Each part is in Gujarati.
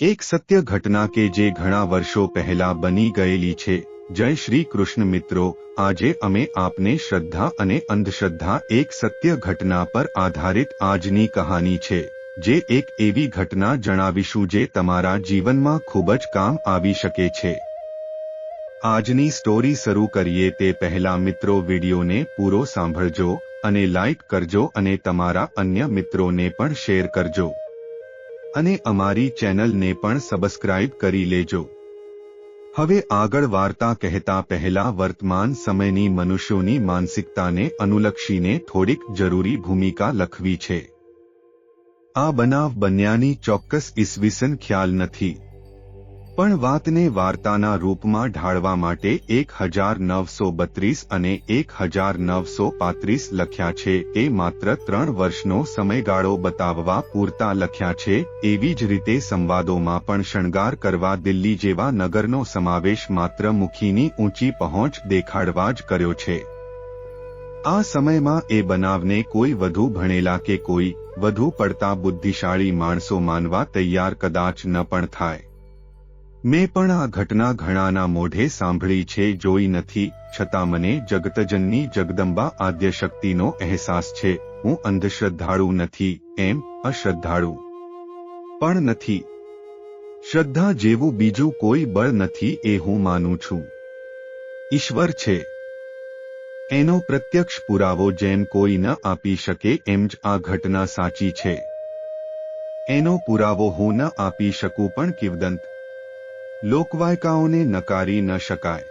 એક સત્ય ઘટના કે જે ઘણા વર્ષો પહેલા બની ગયેલી છે। જય શ્રી કૃષ્ણ મિત્રો, આજે અમે આપને શ્રદ્ધા અને અંધશ્રદ્ધા એક સત્ય ઘટના પર આધારિત આજની કહાની છે, જે એક એવી ઘટના જણાવીશું જે તમારા જીવનમાં ખૂબ જ કામ આવી શકે છે। આજની સ્ટોરી શરૂ કરીએ તે પહેલા મિત્રો વિડીયોને પૂરો સાંભળજો અને લાઈક કરજો અને તમારા અન્ય મિત્રોને પણ શેર કરજો અને અમારી ચેનલને પણ સબસ્ક્રાઇબ કરી લેજો। હવે આગળ વાર્તા કહેતા પહેલા વર્તમાન સમયની મનુષ્યોની માનસિકતાને અનુલક્ષીને થોડીક જરૂરી ભૂમિકા લખવી છે। આ બનાવ બન્યાની ચોક્કસ ઈસવીસન ખ્યાલ નથી, પણ વાતને વાર્તાના રૂપમાં ઢાળવા માટે 1932 અને 1935 લખ્યા છે। એ માત્ર 3 વર્ષનો સમયગાળો બતાવવા પૂરતા લખ્યા છે। એવી જ રીતે સંવાદોમાં પણ શણગાર કરવા દિલ્હી જેવા નગરનો સમાવેશ માત્ર મુખીની ઊંચી પહોંચ દેખાડવા જ કર્યો છે। આ સમયમાં એ બનાવને કોઈ વધુ ભણેલા કે કોઈ વધુ પડતા બુદ્ધિશાળી માણસો માનવા તૈયાર કદાચ ન પણ થાય। મેં પણ આ ઘટના ઘણાના મોઢે સાંભળી છે, જોઈ નથી, છતાં મને જગતજનની જગદંબા આદ્યશક્તિનો અહેસાસ છે। હું અંધશ્રદ્ધાળુ નથી, એમ અશ્રદ્ધાળુ પણ નથી। શ્રદ્ધા જેવું બીજું કોઈ બળ નથી એ હું માનું છું। ઈશ્વર છે એનો પ્રત્યક્ષ પુરાવો જેમ કોઈ ન આપી શકે એમ જ આ ઘટના સાચી છે। એનો પુરાવો હું ન આપી શકું, પણ કિંવદંત લોકવાયકાઓને નકારી ન શકાય,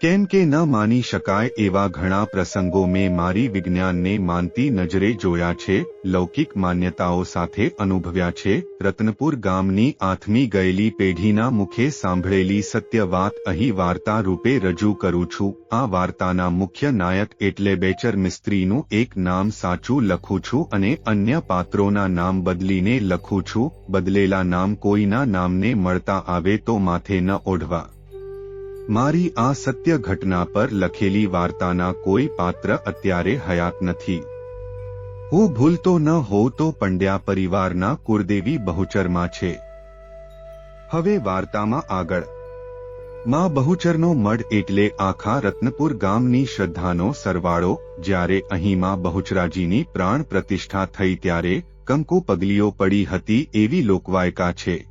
કેમ કે ન માની શકાય એવા ઘણા પ્રસંગો મેં મારી વિજ્ઞાનને માનતી નજરે જોયા છે, લૌકિક માન્યતાઓ સાથે અનુભવ્યા છે। રતનપુર ગામની આથમી ગયેલી પેઢીના મુખે સાંભળેલી સત્ય વાત અહીં વાર્તા રૂપે રજૂ કરું છું। આ વાર્તાના મુખ્ય નાયક એટલે બેચર મિસ્ત્રીનું એક નામ સાચું લખું છું અને અન્ય પાત્રોના નામ બદલીને લખું છું। બદલેલા નામ કોઈના નામને મળતા આવે તો માથે ન ઓઢવા। મારી આ સત્ય ઘટના પર લખેલી વાર્તાના કોઈ પાત્ર અત્યારે હયાત નથી। હું ભૂલતો ન હોઉં તો પંડ્યા પરિવારના કુળદેવી બહુચરમાં છે। હવે વાર્તામાં આગળ। માં બહુચરનો મઢ એટલે આખા રત્નપુર ગામની શ્રદ્ધાનો સરવાળો। જ્યારે અહીં માં બહુચરાજીની પ્રાણ પ્રતિષ્ઠા થઈ ત્યારે કંકુ પગલીઓ પડી હતી એવી લોકવાયકા છે।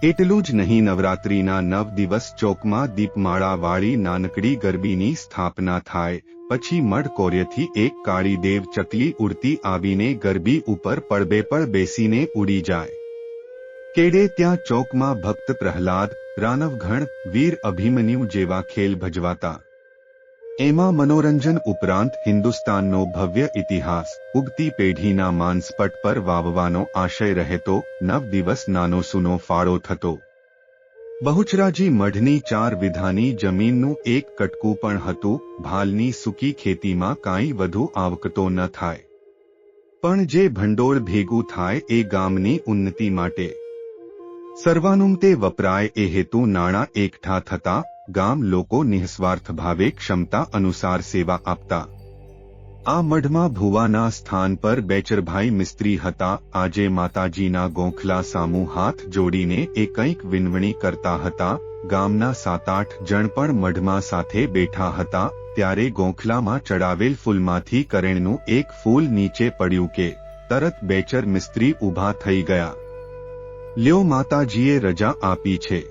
એટલું જ નહીં, નવરાત્રિના 9 દિવસ ચોકમાં દીપમાળાવાળી નાનકડી ગરબીની સ્થાપના થાય, પછી મઢ કોર્યથી એક કાળી દેવ ચકલી ઉડતી આવીને ગરબી ઉપર પડબે પડ બેસીને ઉડી જાય। કેડે ત્યાં ચોકમાં ભક્ત પ્રહલાદ, રાનવઘણ, વીર અભિમન્યુ જેવા ખેલ ભજવાતા। એમાં મનોરંજન ઉપરાંત હિન્દુસ્તાનનો ભવ્ય ઇતિહાસ ઉગતી પેઢીના માનસપટ પર વાવવાનો આશય રહેતો। 9 દિવસ નાનો સૂનો ફાળો થતો। બહુચરાજી મઢની 4 વીઘાની જમીનનું એક કટકું પણ હતું। ભાલની સૂકી ખેતીમાં કાંઈ વધુ આવકતો ન થાય, પણ જે ભંડોળ ભેગું થાય એ ગામની ઉન્નતિ માટે સર્વાનુમતે વપરાય। એ હેતુ નાણાં એકઠા થતા ગામ લોકો નિઃસ્વાર્થ ભાવે ક્ષમતા અનુસાર સેવા આપતા। આ મઢમાં ભુવાના સ્થાન પર બેચરભાઈ મિસ્ત્રી હતા। આજે માતાજીના ગોખલા સામું હાથ જોડીને એ કંઈક વિનવણી કરતા હતા। ગામના 7-8 જણ પણ મઢમાં સાથે બેઠા હતા। ત્યારે ગોખલામાં ચડાવેલ ફૂલમાંથી કરેણનું એક ફૂલ નીચે પડ્યું કે તરત બેચર મિસ્ત્રી ઊભા થઈ ગયા। લ્યો, માતાજીએ રજા આપી છે।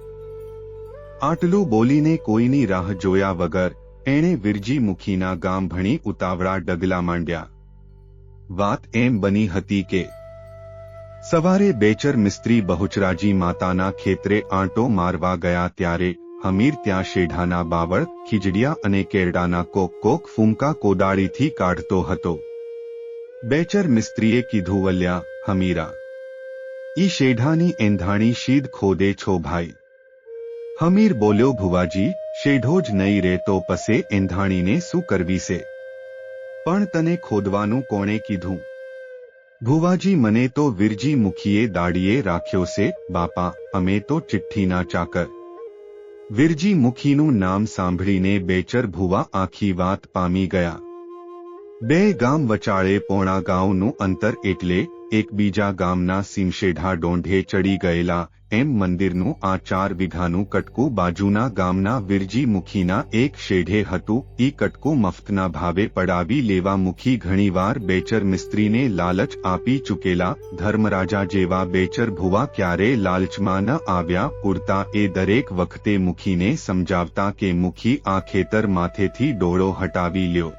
આટલું બોલીને કોઈની રાહ જોયા વગર એણે વિરજી મુખીના ગામ ભણી ઉતાવળા ડગલા માંડ્યા। વાત એમ બની હતી કે સવારે બેચર મિસ્ત્રી બહુચરાજી માતાના ખેતરે આંટો મારવા ગયા ત્યારે હમીર ત્યાં શેઢાના બાવળ, ખીજડીયા અને કેરડાના કોક ફૂંકા કોદાળીથી કાઢતો હતો। બેચર મિસ્ત્રીએ કીધું, વલ્યા હમીરા, ઈ શેઢાની એંધાણી શીદ ખોદે છો ભાઈ? હમીર બોલ્યો, ભુવાજી, શેઢો જ નહીં રે તો પસે એંધાણીને શું કરવી છે? પણ તને ખોદવાનું કોણે કીધું? ભુવાજી, મને તો વિરજી મુખીએ દાડીએ રાખ્યો છે બાપા, અમે તો ચિઠ્ઠીના ચાકર। વિરજી મુખીનું નામ સાંભળીને બેચર ભુવા આખી વાત પામી ગયા। 2 ગામ વચાળે પોણા ગાંવનું અંતર એટલે એકબીજા ગામના સીમશેઢા ડોંઢે ચડી ગયેલા, એમ મંદિરનું આ 4 વીઘાનું કટકું બાજુના ગામના વિરજી મુખીના એક શેઢે હતું. ઈ કટકું મફતના ભાવે પડાવી લેવા મુખી ઘણીવાર બેચર મિસ્ત્રીને લાલચ આપી ચૂકેલા. ધર્મરાજા જેવા બેચર ભુવા ક્યારે લાલચમાં ન આવ્યા. ઉડતા એ દરેક વખતે મુખીને સમજાવતા કે મુખી આ ખેતર માથેથી ડોળો હટાવી લ્યો.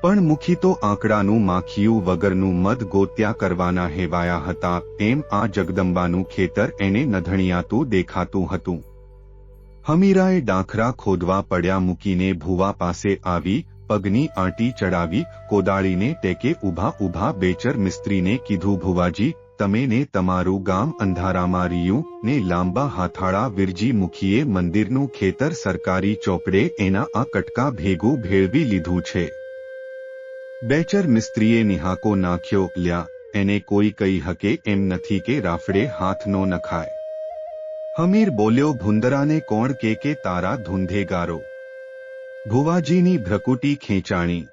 પણ મુખી તો આંકડાનું માખિયું વગરનું મધ ગોત્યા કરવાના હેવાયા હતા. એમ આ જગદંબાનું ખેતર એને નધણિયાતું દેખાતું હતું. હમીરાએ ડાંખરા ખોદવા પડ્યા. મૂકીને ભુવા પાસે આવી, પગની આંટી ચડાવી, કોદાળીને ટેકે ઊભા બેચર મિસ્ત્રીને કીધું, ભુવાજી, તમે ને તમારું ગામ અંધારામાં રહ્યું ને લાંબા હાથાળા વિરજી મુખીએ મંદિરનું ખેતર સરકારી ચોપડે એના આ કટકા ભેગું ભેળવી લીધું છે. બેચર મિસ્ત્રીએ નિહાકો નાખ્યો. લ્યા, એને કોઈ કહી હકે એમ નથી કે રાફડે હાથ નો નખાય. હમીર બોલ્યો, ભૂંદરાને કોણ કે તારા ધૂંધેગારો. ભુવાજીની ભ્રકુટી ખેંચાણી.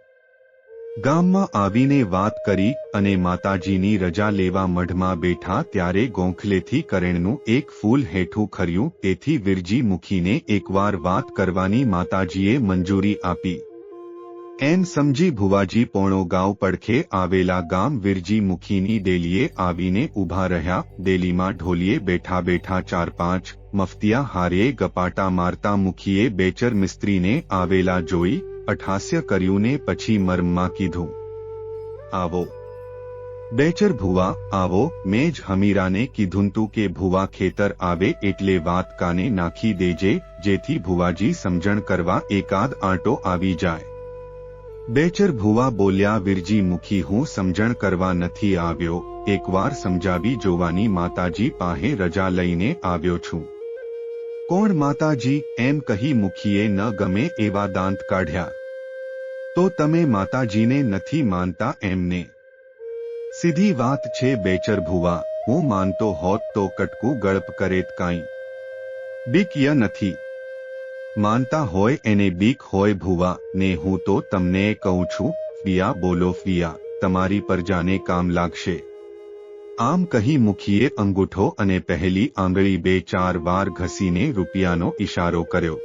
ગામમાં આવીને વાત કરી અને માતાજીની રજા લેવા મઢમાં બેઠા ત્યારે ગોંખલેથી કરેણનું એક ફૂલ હેઠું ખર્યું. તેથી વિરજી મુખીને એકવાર વાત કરવાની માતાજીએ મંજૂરી આપી. એમ સમજી ભુવાજી પોણો ગાંવ પડખે આવેલા ગામ વિરજી મુખીની ડેલીએ આવીને ઊભા રહ્યા. ડેલીમાં ઢોલીએ બેઠા બેઠા 4-5 મફતિયા હારે ગપાટા મારતા મુખીએ બેચર મિસ્ત્રીને આવેલા જોઈ અઠાસ્ય કર્યું ને પછી મર્મમાં કીધું, આવો બેચર ભુવા, આવો. મેં જ હમીરાને કીધું તું કે ભુવા ખેતર આવે એટલે વાત કાને નાખી દેજે, જેથી ભુવાજી સમજણ કરવા એકાદ આંટો આવી જાય. બેચર ભુવા બોલ્યા, વિરજી મુખી, હું સમજણ કરવા નથી આવ્યો. એકવાર સમજાવી જોવાની માતાજી પાસે રજા લઈને આવ્યો છું. કોણ માતાજી? એમ કહી મુખીએ ન ગમે એવા દાંત કાઢ્યા. તો તમે માતાજીને નથી માનતા એમને? સીધી વાત છે બેચર ભુવા, હું માનતો હોત તો કટકું ગળપ કરેત કાંઈ. બીક ય નથી. માનતા હોય એને બીક હોય ભુવા, ને હું તો તમને કહું છું, ફિયા બોલો ફિયા, તમારી પ્રજાને કામ લાગશે. આમ કહી મુખીએ અંગૂઠો અને પહેલી આંગળી 2-4 વાર ઘસીને રૂપિયાનો ઈશારો કર્યો.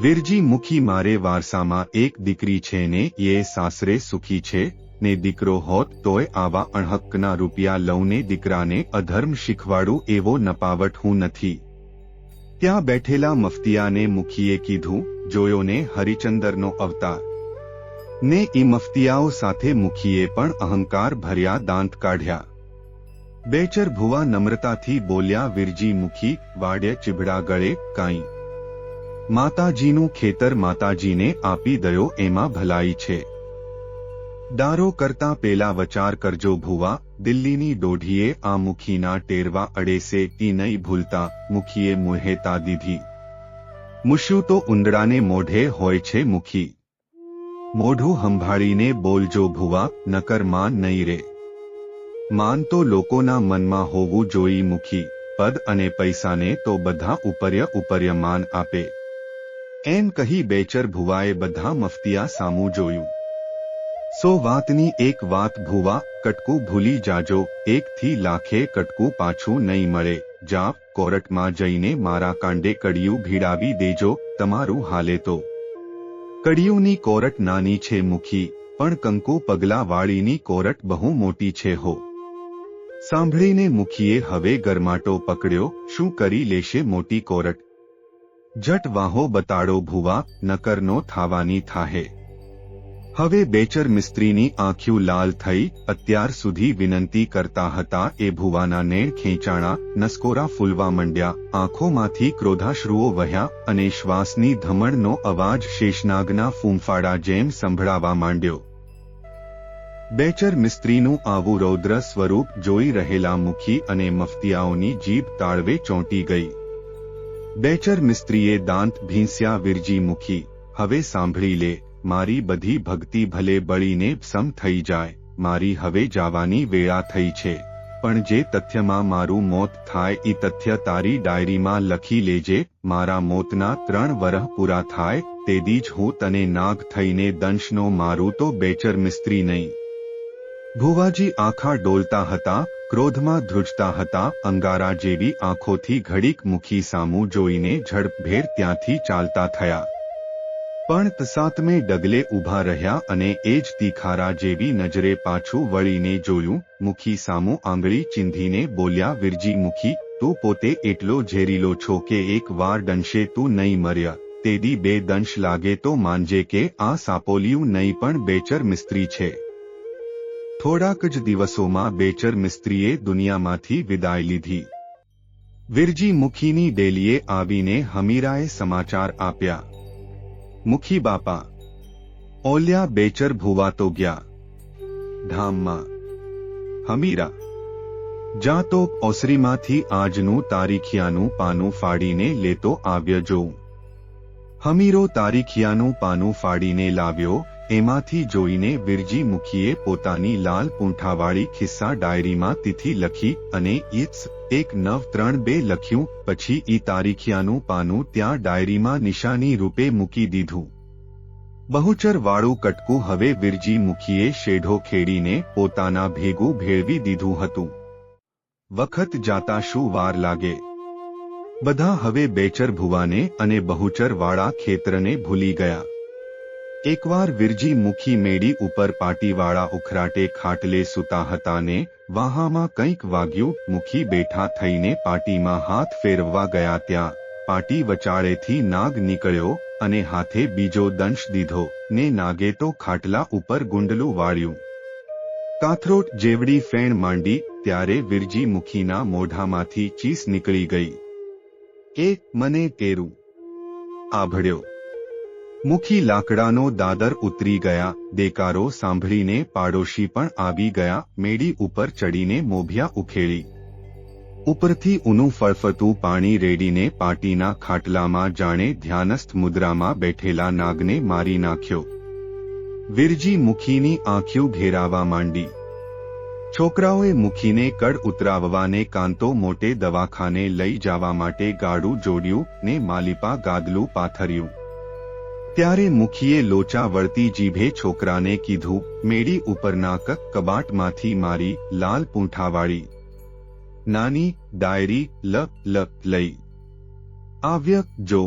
વિરજી મુખી, મારે વારસામાં એક દીકરી છે ને એ સાસરે સુખી છે, ને દીકરો હોત તોય આવા અણહક્કના રૂપિયા લઉં ને દીકરાને અધર્મ શીખવાડું એવો નપાવટ હું નથી. ત્યાં બેઠેલા મફતિયાને મુખીએ કીધું, જોયો ને હરિચંદરનો અવતાર. ને ઈ મફતિયાઓ સાથે મુખીએ પણ અહંકાર ભર્યા દાંત કાઢ્યા. બેચર ભુવા નમ્રતાથી બોલ્યા, વિરજી મુખી, વાડ્ય ચીભડા ગળે કાંઈ. માતાજીનું ખેતર માતાજીને આપી દયો એમાં ભલાઈ છે. ડારો કરતા પેલા વચાર કરજો ભુવા. દિલ્હીની દોઢીએ આ મુખીના ટેરવા અડેસે ઈ નહીં ભૂલતા. મુખીએ મુહેતા દીધી. મુશું તો ઉંદડાને મોઢે હોય છે મુખી. મોઢું સંભાળીને બોલજો ભુવા, નકર માન નહીં રે. માન તો લોકોના મનમાં હોવું જોઈ મુખી. પદ અને પૈસાને તો બધા ઉપર્ય માન આપે. એમ કહી બેચર ભુવાએ બધા મફતિયા સામું જોયું. 100 વાતની એક વાત ભુવા, કટકું ભૂલી જાજો. 1થી લાખે કટકું પાછું નહીં મળે. જાવ, કોર્ટમાં જઈને મારા કાંડે કડિયું ભીડાવી દેજો. તમારું હાલે તો. કડિયુંની કોરટ નાની છે મુખી, પણ કંકુ પગલા વાળીની કોરટ બહુ મોટી છે હો. સાંભળીને મુખીએ હવે ગરમાટો પકડ્યો. શું કરી લેશે મોટી કોરટ? જટ વાહો બતાડો ભુવા, નકર નો થાવાની થાહે. હવે બેચર મિસ્ત્રીની આંખ્યું લાલ થઈ. અત્યાર સુધી વિનંતી કરતા હતા એ ભુવાના નેણ ખેંચાણા, નસકોરા ફૂલવા મંડ્યા, આંખોમાંથી ક્રોધાશ્રુઓ વહ્યા અને શ્વાસની ધમણનો અવાજ શેષનાગના ફૂંફાડા જેમ સંભળાવા માંડ્યો. બેચર મિસ્ત્રીનું આવું રૌદ્ર સ્વરૂપ જોઈ રહેલા મુખી અને મફતિયાઓની જીભ તાળવે ચોંટી ગઈ. બેચર મિસ્ત્રીએ દાંત ભીંસ્યા. વિરજી મુખી, હવે સાંભળી લે. મારી બધી ભક્તિ ભલે બળીને સમ થઈ જાય. મારી હવે જાવાની વેળા થઈ છે. પણ જે તથ્યમાં મારું મોત થાય એ તથ્ય તારી ડાયરીમાં લખી લેજે. મારા મોતના 3 વરહ પૂરા થાય તેદી જ હું તને નાગ થઈને દંશનો મારું તો બેચર મિસ્ત્રી નહીં. ભુવાજી આંખા ડોલતા હતા, ક્રોધમાં ધ્રુજતા હતા, અંગારા જેવી આંખોથી ઘડીક મુખી સામું જોઈને ઝડપભેર ત્યાંથી ચાલતા થયા. પણ સાતમે ડગલે ઊભા રહ્યા અને એ જ તીખારા જેવી નજરે પાછું વળીને જોયું. મુખી સામું આંગળી ચીંધીને બોલ્યા, વિરજી મુખી, તું પોતે એટલો ઝેરીલો છો કે એક વાર દંશે તું નહીં મર્યા, તેદી બે દંશ લાગે તો માનજે કે આ સાપોલિયું નહીં પણ બેચર મિસ્ત્રી છે. થોડાક જ દિવસોમાં બેચર મિસ્ત્રીએ દુનિયામાંથી વિદાય લીધી. વિરજી મુખીની ડેલીએ આવીને હમીરાએ સમાચાર આપ્યા. મુખી બાપા, ઓલ્યા બેચર ભુવા તો ગયા ધામમાં. હમીરા જા તો ઓસરીમાંથી આજનું તારીખિયાનું પાનું ફાડીને લેતો આવ્યો જોઉં. હમીરો તારીખિયાનું પાનું ફાડીને લાવ્યો. એમાંથી જોઈને વિરજી મુખીએ પોતાની લાલ પૂંઠાવાળી ખિસ્સા ડાયરીમાં તિથિ લખી અને ઈટ્સ 1/9/3 લખ્યું. પછી ઈ તારીખિયાનું પાનું ત્યાં ડાયરીમાં નિશાની રૂપે મૂકી દીધું. બહુચર વાળું કટકું હવે વિરજી મુખીએ શેઢો ખેડીને પોતાના ભેગું ભેળવી દીધું હતું. વખત જાતા શું વાર લાગે. બધા હવે બેચર ભુવાને અને બહુચર વાળા ખેતરને ભૂલી ગયા. એકવાર વિરજી મુખી મેડી ઉપર પાટીવાળા ઉખરાટે ખાટલે સૂતા હતા ને વાહામાં કંઈક વાગ્યું. મુખી બેઠા થઈને પાટીમાં હાથ ફેરવવા ગયા ત્યાં પાટી વચાળેથી નાગ નીકળ્યો અને હાથે બીજો દંશ દીધો ને નાગે તો ખાટલા ઉપર ગુંડલું વાળ્યું. કાથરોટ જેવડી ફેણ માંડી ત્યારે વિરજી મુખીના મોઢામાંથી ચીસ નીકળી ગઈ. એ મને તેરું આભળ્યો. મુખી લાકડાનો દાદર ઉતરી ગયા. દેકારો સાંભળીને પાડોશી પણ આવી ગયા. મેડી ઉપર ચડીને મોભિયા ઉખેડી. ઉપરથી ઊનું ફળફતું પાણી રેડીને પાટીના ખાટલામાં જાણે ધ્યાનસ્થ મુદ્રામાં બેઠેલા નાગને મારી નાખ્યો. વિરજી મુખીની આંખ્યું ઘેરાવા માંડી. છોકરાઓએ મુખીને કડ ઉતરાવવાને કાંતો મોટે દવાખાને લઈ જવા માટે ગાડું જોડ્યું ને માલિપા ગાદલું પાથર્યું. ત્યારે મુખીએ લોચા વળતી જીભે છોકરાને કીધું, મેડી ઉપરના કબાટમાંથી મારી લાલ પૂંઠાવાળી નાની ડાયરી લઈ આવ્ય જો.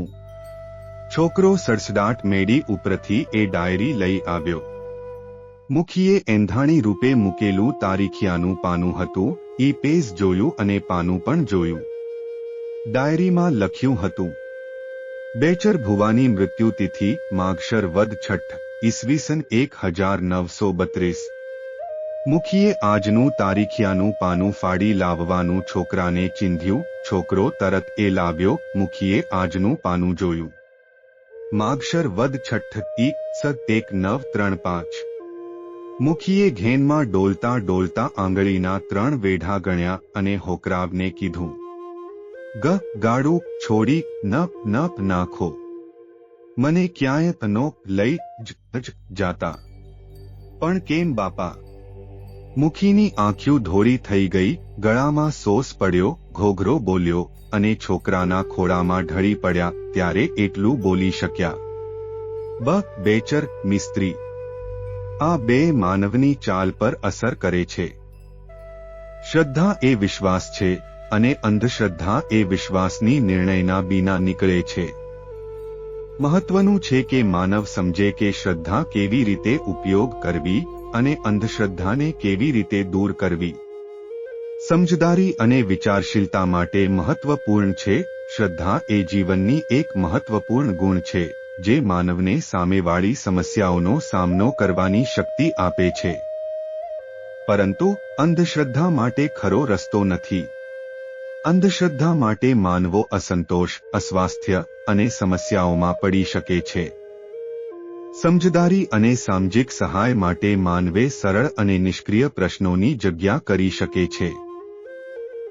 છોકરો સડસડાટ મેડી ઉપરથી એ ડાયરી લઈ આવ્યો. મુખીએ એંધાણી રૂપે મૂકેલું તારીખિયાનું પાનું હતું. ઈ પેજ જોયું અને પાનું પણ જોયું. ડાયરીમાં લખ્યું હતું, બેચર ભુવાની મૃત્યુ તિથિ માગશર વદ છઠ ઈસવીસન 1932. મુખીએ આજનું તારીખિયાનું પાનું ફાડી લાવવાનું છોકરાને ચીંધ્યું. છોકરો તરત એ લાવ્યો. મુખીએ આજનું પાનું જોયું. માગશર વદ છઠ ઈ 1935. મુખીએ ઘેનમાં ડોલતા ડોલતા આંગળીના 3 વેઢા ગણ્યા અને હોકરાવને કીધું, ગાડું છોડી ન નાખો. મને ક્યાંય તનો લઈ જ જાતા. પણ કેમ બાપા? મુખીની આંખ્યું ધોળી થઈ ગઈ. ગળામાં સોસ પડ્યો. ઘોઘરો બોલ્યો અને છોકરાના ખોળામાં ઢળી પડ્યા. ત્યારે એટલું બોલી શક્યા, બેચર મિસ્ત્રી. આ બે માનવની ચાલ પર અસર કરે છે. શ્રદ્ધા એ વિશ્વાસ છે અને અંધશ્રદ્ધા એ વિશ્વાસની નિર્ણયના બીના નીકળે છે. મહત્વનું છે કે માનવ સમજે કે શ્રદ્ધા કેવી રીતે ઉપયોગ કરવી અને અંધશ્રદ્ધાને કેવી રીતે દૂર કરવી. સમજદારી અને વિચારશીલતા માટે મહત્વપૂર્ણ છે. શ્રદ્ધા એ જીવનની એક મહત્વપૂર્ણ ગુણ છે જે માનવને સામેવાળી સમસ્યાઓનો સામનો કરવાની શક્તિ આપે છે. પરંતુ અંધશ્રદ્ધા માટે ખરો રસ્તો નથી. અંધશ્રદ્ધા માટે માનવો અસંતોષ, અસ્વાસ્થ્ય અને સમસ્યાઓમાં પડી શકે છે. સમજદારી અને સામાજિક સહાય માટે માનવે સરળ અને નિષ્ક્રિય પ્રશ્નોની જગ્યા કરી શકે છે.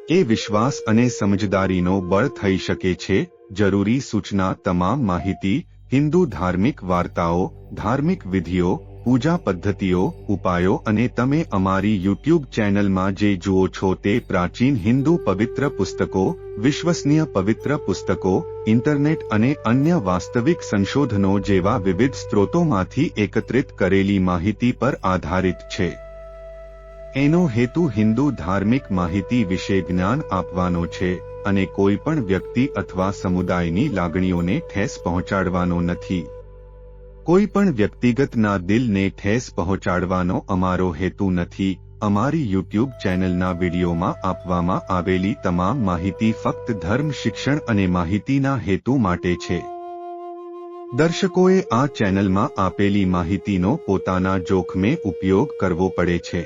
એ વિશ્વાસ અને સમજદારીનો બળ થઈ શકે છે. જરૂરી સૂચના તમામ માહિતી, હિન્દુ ધાર્મિક વાર્તાઓ, ધાર્મિક વિધિઓ, પૂજા પદ્ધતિઓ, ઉપાયો અને તમે અમારી યુટ્યુબ ચેનલમાં જે જુઓ છો તે પ્રાચીન હિન્દુ પવિત્ર પુસ્તકો, વિશ્વસનીય પવિત્ર પુસ્તકો, ઇન્ટરનેટ અને અન્ય વાસ્તવિક સંશોધનો જેવા વિવિધ સ્ત્રોતોમાંથી એકત્રિત કરેલી માહિતી પર આધારિત છે. એનો હેતુ હિન્દુ ધાર્મિક માહિતી વિશે જ્ઞાન આપવાનો છે અને કોઈ પણ વ્યક્તિ અથવા સમુદાયની લાગણીઓને ઠેસ પહોંચાડવાનો નથી. કોઈ પણ વ્યક્તિગતના દિલને ઠેસ પહોંચાડવાનો અમારો હેતુ નથી. અમારી યુટ્યુબ ચેનલના વિડીયોમાં આપવામાં આવેલી તમામ માહિતી ફક્ત ધર્મ શિક્ષણ અને માહિતીના હેતુ માટે છે. દર્શકોએ આ ચેનલમાં આપેલી માહિતીનો પોતાના જોખમે ઉપયોગ કરવો પડે છે.